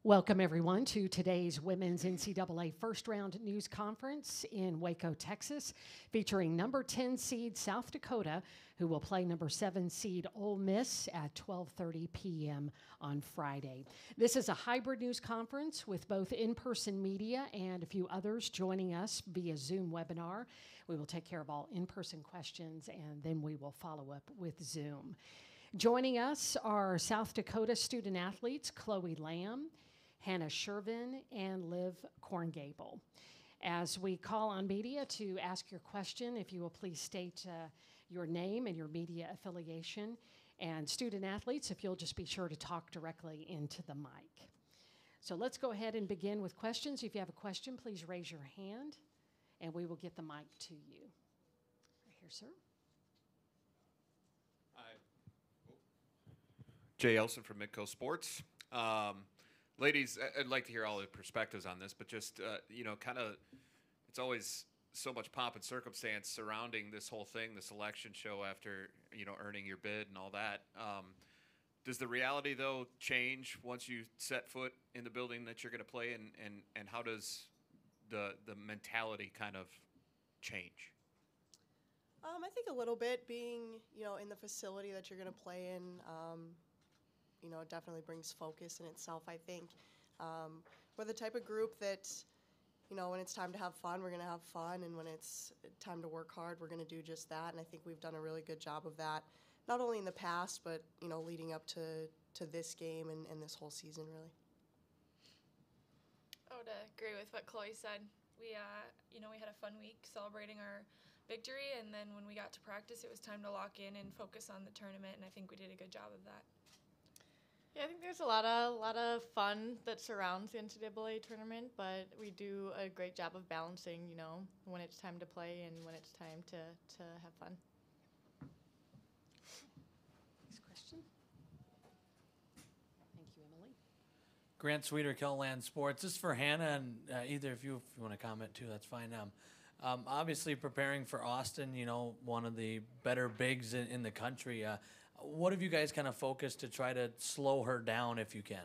Welcome, everyone, to today's Women's NCAA First Round News Conference in Waco, Texas, featuring number 10 seed South Dakota, who will play number 7 seed Ole Miss at 12:30 p.m. on Friday. This is a hybrid news conference with both in-person media and a few others joining us via Zoom webinar. We will take care of all in-person questions, and then we will follow up with Zoom. Joining us are South Dakota student athletes Chloe Lamb, Hannah Shervin, and Liv Korngable. As we call on media to ask your question, if you will please state your name and your media affiliation. And student athletes, if you'll just be sure to talk directly into the mic. So let's go ahead and begin with questions. If you have a question, please raise your hand, and we will get the mic to you. Right here, sir. Jay Elson from Midco Sports. Ladies, I'd like to hear all the perspectives on this, but just, kind of, it's always so much pomp and circumstance surrounding this whole thing, the selection show after, earning your bid and all that. Does the reality, though, change once you set foot in the building that you're going to play, and how does the mentality kind of change? I think a little bit being, in the facility that you're going to play in, it definitely brings focus in itself, I think. We're the type of group that, when it's time to have fun, we're going to have fun, and when it's time to work hard, we're going to do just that, and I think we've done a really good job of that, not only in the past, but, leading up to this game and this whole season, really. I would agree with what Chloe said. We had a fun week celebrating our victory, and then when we got to practice, it was time to lock in and focus on the tournament, and I think we did a good job of that. Yeah, I think there's a lot of fun that surrounds the NCAA tournament, but we do a great job of balancing, when it's time to play and when it's time to have fun. Next question. Thank you, Emily. Grant Sweeter, Kelland Sports. This is for Hannah, and either if you want to comment too, that's fine. Obviously preparing for Austin, one of the better bigs in the country. What have you guys kind of focused to try to slow her down if you can?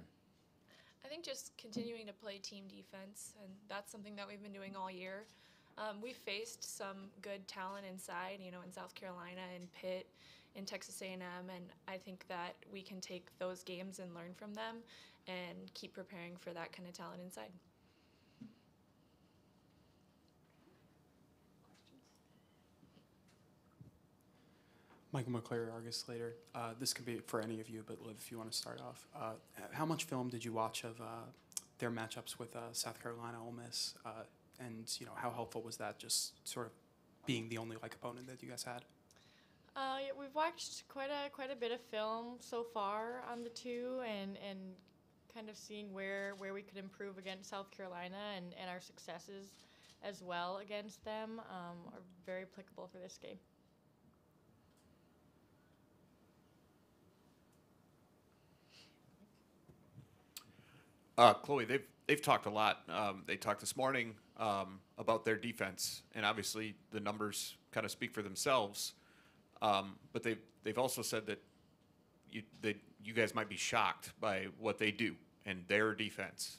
I think just continuing to play team defense, and that's something that we've been doing all year. We've faced some good talent inside, in South Carolina and Pitt, in Texas A&M, and I think that we can take those games and learn from them and keep preparing for that kind of talent inside. Michael McClary, Argus Later. This could be for any of you, but Liv, if you want to start off. How much film did you watch of their matchups with South Carolina, Ole Miss? And, how helpful was that, just sort of being the only opponent that you guys had? Yeah, we've watched quite a bit of film so far on the two, and kind of seeing where we could improve against South Carolina, and our successes as well against them are very applicable for this game. Chloe, they've talked a lot. They talked this morning about their defense, and obviously the numbers kind of speak for themselves. But they've also said that you guys might be shocked by what they do and their defense.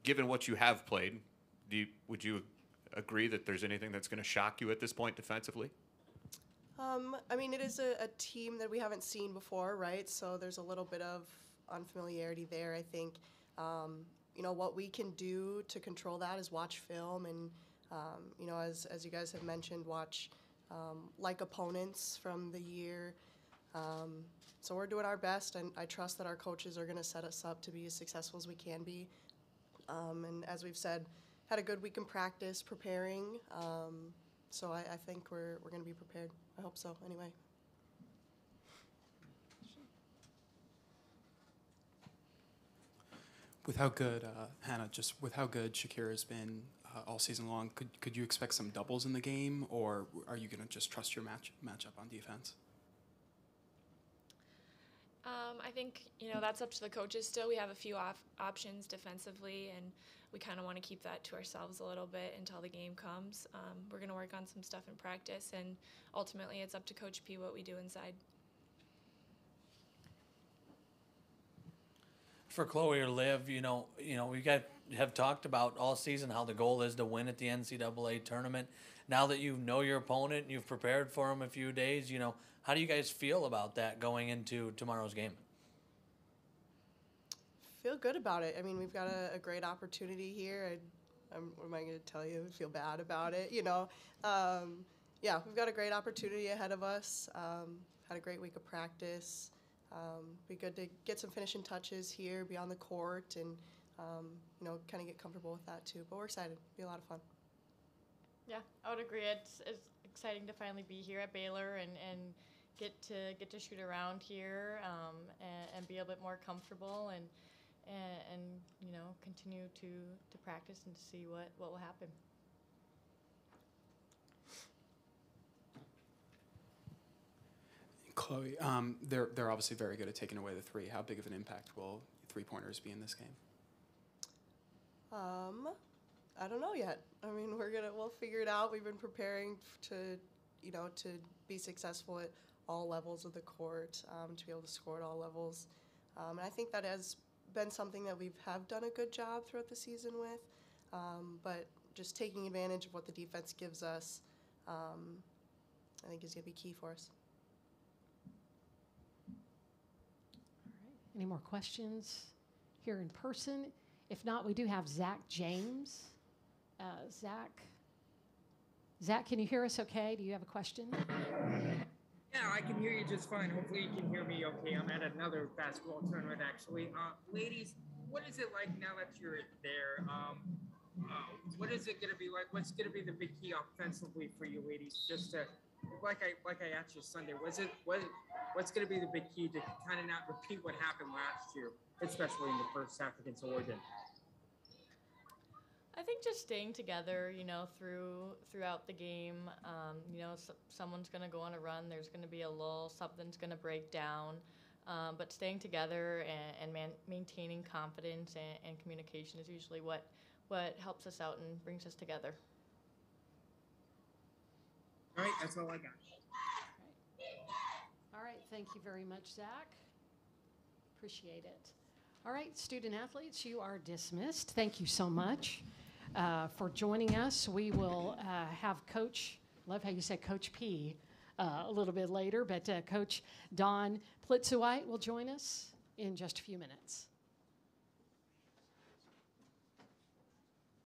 Given what you have played, would you agree that there's anything that's going to shock you at this point defensively? It is a team that we haven't seen before, right? So there's a little bit of unfamiliarity there. I think, what we can do to control that is watch film and, as you guys have mentioned, watch opponents from the year. So we're doing our best, and I trust that our coaches are going to set us up to be as successful as we can be. And as we've said, had a good week in practice preparing. So I think we're going to be prepared. I hope so, anyway. With how good, Hannah, just with how good Shakira's been all season long, could you expect some doubles in the game, or are you going to just trust your matchup on defense? I think, that's up to the coaches still. We have a few options defensively, and we kind of want to keep that to ourselves a little bit until the game comes. We're going to work on some stuff in practice, and ultimately it's up to Coach P what we do inside. for Chloe or Liv, we have talked about all season how the goal is to win at the NCAA tournament. Now that you know your opponent and you've prepared for them a few days, how do you guys feel about that going into tomorrow's game? Feel good about it. I mean, we've got a great opportunity here. What am I going to tell you? I feel bad about it, Yeah, we've got a great opportunity ahead of us. Had a great week of practice. Be good to get some finishing touches here, be on the court, and kind of get comfortable with that too. But we're excited. It'll be a lot of fun. Yeah, I would agree. It's exciting to finally be here at Baylor and get to shoot around here and be a bit more comfortable and continue to practice and to see what will happen. Chloe, they're obviously very good at taking away the three. How big of an impact will three-pointers be in this game? I don't know yet. I mean, we'll figure it out. We've been preparing to be successful at all levels of the court, to be able to score at all levels. And I think that has been something that have done a good job throughout the season with. But just taking advantage of what the defense gives us, I think is going to be key for us. Any more questions here in person? If not, we do have Zach James. Zach, can you hear us okay? Do you have a question? Yeah, I can hear you just fine. Hopefully you can hear me okay. I'm at another basketball tournament, actually. Ladies, what is it like now that you're there? What is it going to be like? What's going to be the big key offensively for you ladies? Just to, like I asked you Sunday, what's going to be the big key to kind of not repeat what happened last year, especially in the first half against Oregon? I think just staying together, throughout the game. Someone's going to go on a run. There's going to be a lull. Something's going to break down. But staying together and maintaining confidence and communication is usually what helps us out and brings us together. All right, that's all I got. All right, thank you very much, Zach. Appreciate it. All right, student athletes, you are dismissed. Thank you so much for joining us. We will have Coach, love how you said Coach P a little bit later, but Coach Dawn Plitzuweit will join us in just a few minutes.